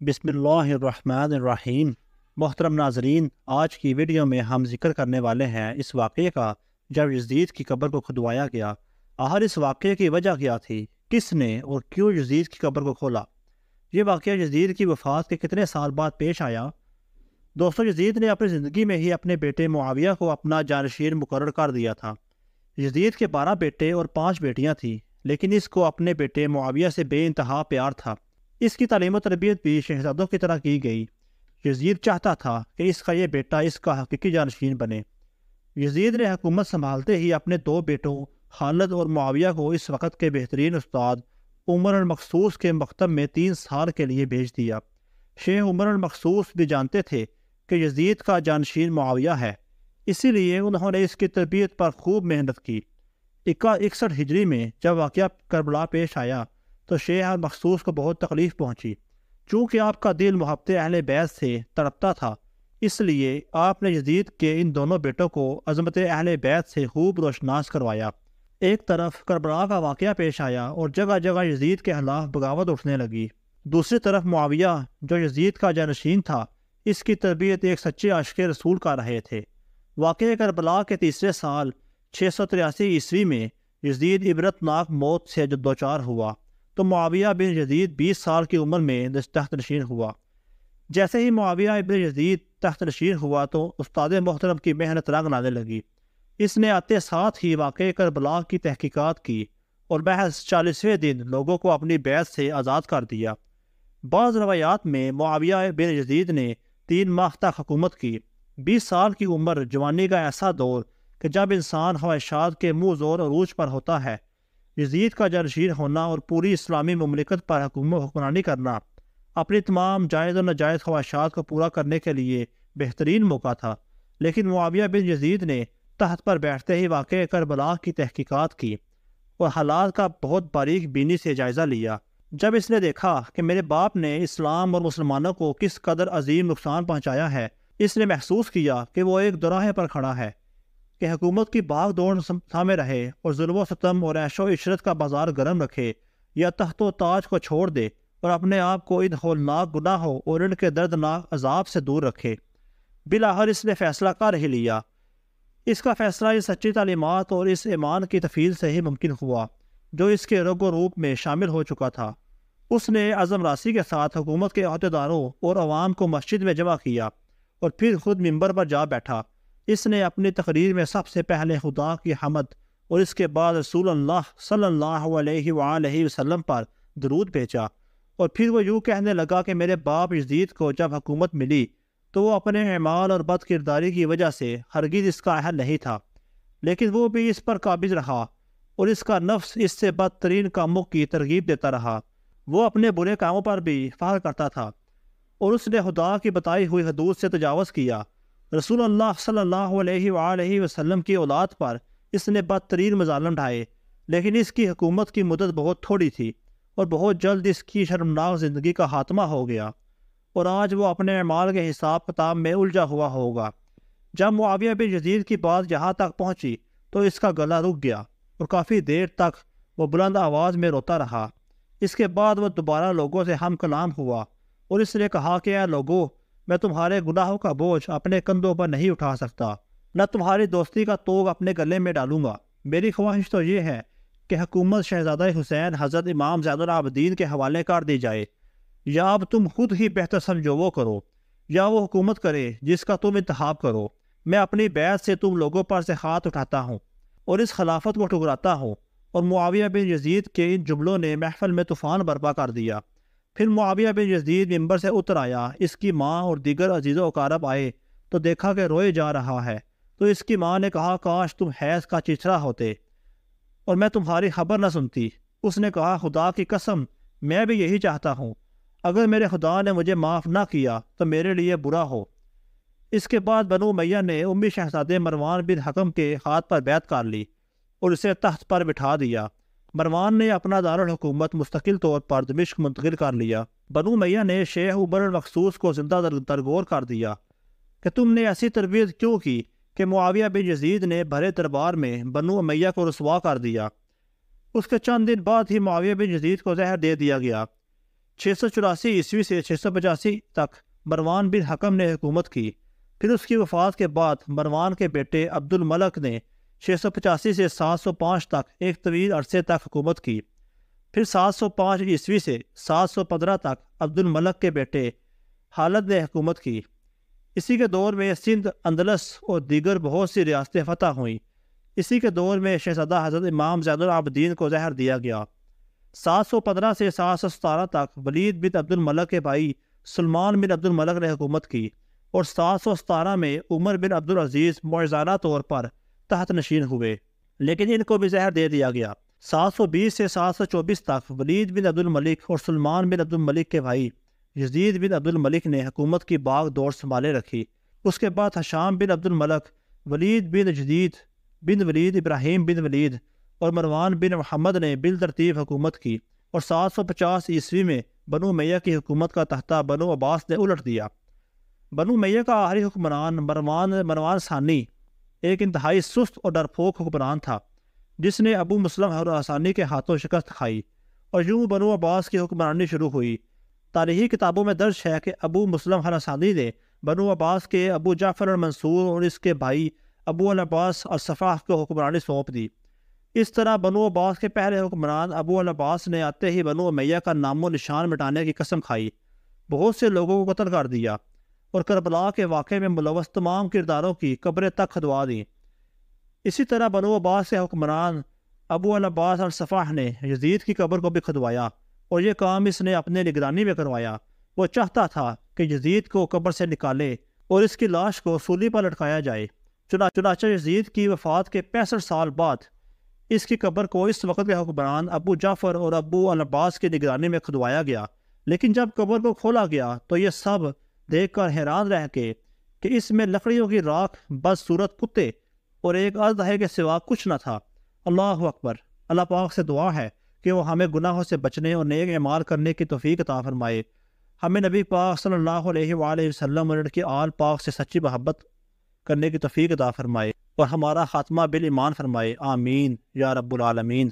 بسم اللہ الرحمن الرحیم۔ محترم ناظرین، آج کی ویڈیو میں ہم ذکر کرنے والے ہیں اس واقعے کا جب یزید کی قبر کو کھدوایا گیا۔ آخر اس واقعے کی وجہ کیا تھی؟ کس نے اور کیوں یزید کی قبر کو کھولا؟ یہ واقعہ یزید کی وفات کے کتنے سال بعد پیش آیا؟ دوستو، یزید نے اپنی زندگی میں ہی اپنے بیٹے معاویہ کو اپنا جانشین مقرر کر دیا تھا۔ یزید کے 12 بیٹے اور 5 بیٹیاں تھیں، لیکن اس کو اپنے بیٹے معاویہ سے بے انتہا پیار تھا۔ اس کی تعلیم و تربیت بھی شہزادوں کی طرح کی گئی۔ یزید چاہتا تھا کہ اس کا یہ بیٹا اس کا حقیقی جانشین بنے۔ یزید نے حکومت سنبھالتے ہی اپنے 2 بیٹوں خالد اور معاویہ کو اس وقت کے بہترین استاد عمر المخصوص کے مکتب میں 3 سال کے لیے بھیج دیا۔ شیخ عمر المخصوص بھی جانتے تھے کہ یزید کا جانشین معاویہ ہے، اسی لیے انہوں نے اس کی تربیت پر خوب محنت کی۔ 61 ہجری میں جب واقعہ کربلا پیش آیا تو شیخ المخصوص کو بہت تکلیف پہنچی۔ چونکہ آپ کا دل محبت اہل بیت سے تڑپتا تھا، اس لیے آپ نے یزید کے ان دونوں بیٹوں کو عظمت اہل بیت سے خوب روشناس کروایا۔ ایک طرف کربلا کا واقعہ پیش آیا اور جگہ جگہ یزید کے خلاف بغاوت اٹھنے لگی۔ دوسری طرف معاویہ جو یزید کا جانشین تھا، اس کی تربیت ایک سچے عاشق رسول کر رہے تھے۔ واقعہ کربلا کے تیسرے سال 683 عیسوی میں یزید عبرتناک موت سے دوچار ہوا تو معاویہ بن یزید 20 سال کی عمر میں تخت نشین ہوا۔ جیسے ہی معاویہ ابن یزید تخت نشین ہوا تو استاد محترم کی محنت رنگ لانے لگی۔ اس نے آتے ساتھ ہی واقعہ کربلا کی تحقیقات کی اور محض 40ویں دن لوگوں کو اپنی بیعت سے آزاد کر دیا۔ بعض روایات میں معاویہ بن یزید نے 3 ماہ تک حکومت کی۔ 20 سال کی عمر جوانی کا ایسا دور کہ جب انسان خواہشات کے منہ زور عروج پر ہوتا ہے۔ یزید کا جانشین ہونا اور پوری اسلامی مملکت پر حکمرانی کرنا اپنی تمام جائز و ناجائز خواہشات کو پورا کرنے کے لیے بہترین موقع تھا۔ لیکن معاویہ بن یزید نے تخت پر بیٹھتے ہی واقعہ کربلا کی تحقیقات کی اور حالات کا بہت باریک بینی سے جائزہ لیا۔ جب اس نے دیکھا کہ میرے باپ نے اسلام اور مسلمانوں کو کس قدر عظیم نقصان پہنچایا ہے، اس نے محسوس کیا کہ وہ ایک دوراہے پر کھڑا ہے کہ حکومت کی بھاگ دوڑ تھامے رہے اور ظلم و ستم اور عیش و عشرت کا بازار گرم رکھے، یا تخت و تاج کو چھوڑ دے اور اپنے آپ کو ان ہولناک گناہوں اور ان کے دردناک عذاب سے دور رکھے۔ بالآخر اس نے فیصلہ کر ہی لیا۔ اس کا فیصلہ اس سچی تعلیمات اور اس ایمان کی تفصیل سے ہی ممکن ہوا جو اس کے رگ و روپ میں شامل ہو چکا تھا۔ اس نے عزم راسی کے ساتھ حکومت کے عہدیداروں اور عوام کو مسجد میں جمع کیا اور پھر خود منبر پر جا بیٹھا۔ اس نے اپنی تقریر میں سب سے پہلے خدا کی حمد اور اس کے بعد رسول اللہ صلی اللہ علیہ وآلہ وسلم پر درود بھیجا، اور پھر وہ یوں کہنے لگا کہ میرے باپ یزید کو جب حکومت ملی تو وہ اپنے اعمال اور بد کرداری کی وجہ سے ہرگز اس کا اہل نہیں تھا، لیکن وہ بھی اس پر قابض رہا اور اس کا نفس اس سے بدترین کاموں کی ترغیب دیتا رہا۔ وہ اپنے برے کاموں پر بھی فخر کرتا تھا اور اس نے خدا کی بتائی ہوئی حدود سے تجاوز کیا۔ رسول اللہ صلی اللہ علیہ وآلہ وسلم کی اولاد پر اس نے بدترین مظالم ڈھائے، لیکن اس کی حکومت کی مدت بہت تھوڑی تھی اور بہت جلد اس کی شرمناک زندگی کا خاتمہ ہو گیا، اور آج وہ اپنے اعمال کے حساب کتاب میں الجھا ہوا ہوگا۔ جب معاویہ بن یزید کی بات یہاں تک پہنچی تو اس کا گلا رک گیا اور کافی دیر تک وہ بلند آواز میں روتا رہا۔ اس کے بعد وہ دوبارہ لوگوں سے ہم کلام ہوا اور اس نے کہا کہ اے لوگو، میں تمہارے گناہوں کا بوجھ اپنے کندھوں پر نہیں اٹھا سکتا، نہ تمہاری دوستی کا توگ اپنے گلے میں ڈالوں گا۔ میری خواہش تو یہ ہے کہ حکومت شہزادہ حسین حضرت امام زین العابدین کے حوالے کر دی جائے، یا اب تم خود ہی بہتر سمجھو وہ کرو، یا وہ حکومت کرے جس کا تم انتخاب کرو۔ میں اپنی بیعت سے تم لوگوں پر سے ہاتھ اٹھاتا ہوں اور اس خلافت کو ٹکراتا ہوں۔ اور معاویہ بن یزید کے ان جملوں نے محفل میں طوفان برپا کر دیا۔ پھر معاویہ بن یزید منبر سے اتر آیا۔ اس کی ماں اور دیگر عزیز و اقارب آئے تو دیکھا کہ روئے جا رہا ہے، تو اس کی ماں نے کہا کاش تم حیض کا چچرا ہوتے اور میں تمہاری خبر نہ سنتی۔ اس نے کہا خدا کی قسم میں بھی یہی چاہتا ہوں، اگر میرے خدا نے مجھے معاف نہ کیا تو میرے لیے برا ہو۔ اس کے بعد بنو امیہ نے امی شہزادے مروان بن حکم کے ہاتھ پر بیعت کر لی اور اسے تخت پر بٹھا دیا۔ مروان نے اپنا دارالحکومت مستقل طور پر دمشق منتقل کر لیا۔ بنو امیہ نے شیخ عمر المخصوص کو زندہ درگور کر دیا کہ تم نے ایسی تربیت کیوں کی کہ معاویہ بن یزید نے بھرے دربار میں بنو امیہ کو رسوا کر دیا۔ اس کے چند دن بعد ہی معاویہ بن یزید کو زہر دے دیا گیا۔ 684 عیسوی سے 685 تک مروان بن حکم نے حکومت کی۔ پھر اس کی وفات کے بعد مروان کے بیٹے عبد الملک نے 685 سے 705 تک ایک طویل عرصے تک حکومت کی۔ پھر 705 عیسوی سے 715 تک عبد الملک کے بیٹے خالد نے حکومت کی۔ اسی کے دور میں سندھ، اندلس اور دیگر بہت سی ریاستیں فتح ہوئیں۔ اسی کے دور میں شہزادہ حضرت امام زین العابدین کو زہر دیا گیا۔ 715 سے 717 تک ولید بن عبد الملک کے بھائی سلمان بن عبد الملک نے حکومت کی، اور 717 میں عمر بن عبد العزیز معجزانہ طور پر تحت نشین ہوئے، لیکن ان کو بھی زہر دے دیا گیا۔ 720 سے 724 تک ولید بن عبد الملک اور سلمان بن عبد الملک کے بھائی یزید بن عبد الملک نے حکومت کی باغ دور سنبھالے رکھی۔ اس کے بعد حشام بن عبد الملک، ولید بن جدید بن ولید، ابراہیم بن ولید اور مروان بن محمد نے بالترتیب حکومت کی، اور 750 عیسوی میں بنو امیہ کی حکومت کا تختہ بنو عباس نے الٹ دیا۔ بنو امیہ کا آخری حکمران مروان ثانی ایک انتہائی سست اور ڈرپوک حکمران تھا، جس نے ابو مسلم خراسانی کے ہاتھوں شکست کھائی، اور یوں بنو عباس کی حکمرانی شروع ہوئی۔ تاریخی کتابوں میں درج ہے کہ ابو مسلم خراسانی نے بنو عباس کے ابو جعفر المنصور اور اس کے بھائی ابو العباس الصفاح کو حکمرانی سونپ دی۔ اس طرح بنو عباس کے پہلے حکمران ابو العباس نے آتے ہی بنو امیہ کا نام و نشان مٹانے کی قسم کھائی، بہت سے لوگوں کو قتل کر دیا، اور کربلا کے واقعے میں ملوث تمام کرداروں کی قبریں تک کھدوا دیں۔ اسی طرح بنو عباس کے حکمران ابو العباس الصفاح نے یزید کی قبر کو بھی کھدوایا، اور یہ کام اس نے اپنے نگرانی میں کروایا۔ وہ چاہتا تھا کہ یزید کو قبر سے نکالے اور اس کی لاش کو سولی پر لٹکایا جائے۔ چنانچہ یزید کی وفات کے 65 سال بعد اس کی قبر کو اس وقت کے حکمران ابو جعفر اور ابو العباس کی نگرانی میں کھدوایا گیا، لیکن جب قبر کو کھولا گیا تو یہ سب دیکھ کر حیران رہ گئے کہ اس میں لکڑیوں کی راکھ، بدصورت کتے اور ایک اژدہے کے سوا کچھ نہ تھا۔ اللہ اکبر۔ اللہ پاک سے دعا ہے کہ وہ ہمیں گناہوں سے بچنے اور نیک اعمال کرنے کی توفیق عطا فرمائے، ہمیں نبی پاک صلی اللہ علیہ وآلہ وسلم اور ان کی آل پاک سے سچی محبت کرنے کی توفیق عطا فرمائے، اور ہمارا خاتمہ بالایمان فرمائے، آمین یا رب العالمین۔